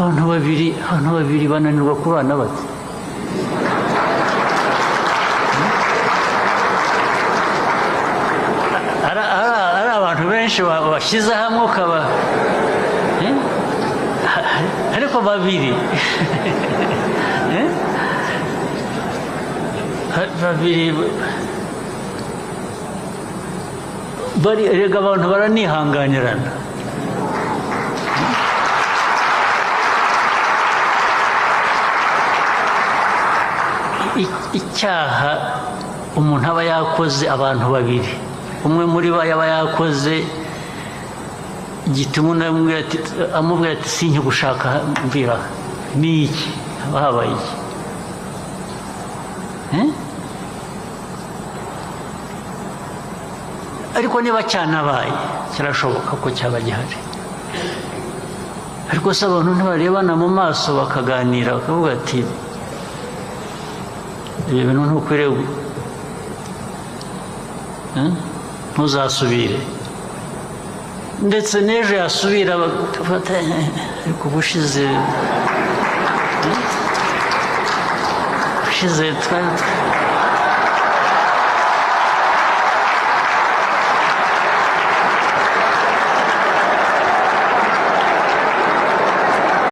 abantu babiri bananirwa kubana bate? ari abantu benshi bashyize hamwe ukaba ariko babiri babiri erega abantu baranihanganirana. Icyaha umuntu aba yakoze abantu babiri, umwe muri bo yaba yakoze gituma amubwira ati sinjye gushaka mvira ni iki habaye iki? ariko niba cyanabaye kirashoboka ko cyaba gihari, ariko se abantu ntibarebana mu maso bakaganira bakavuga ati ibi bintu ntukwiriye ntuzasubire, ndetse n'ejo yasubira bagafata ariko ubushize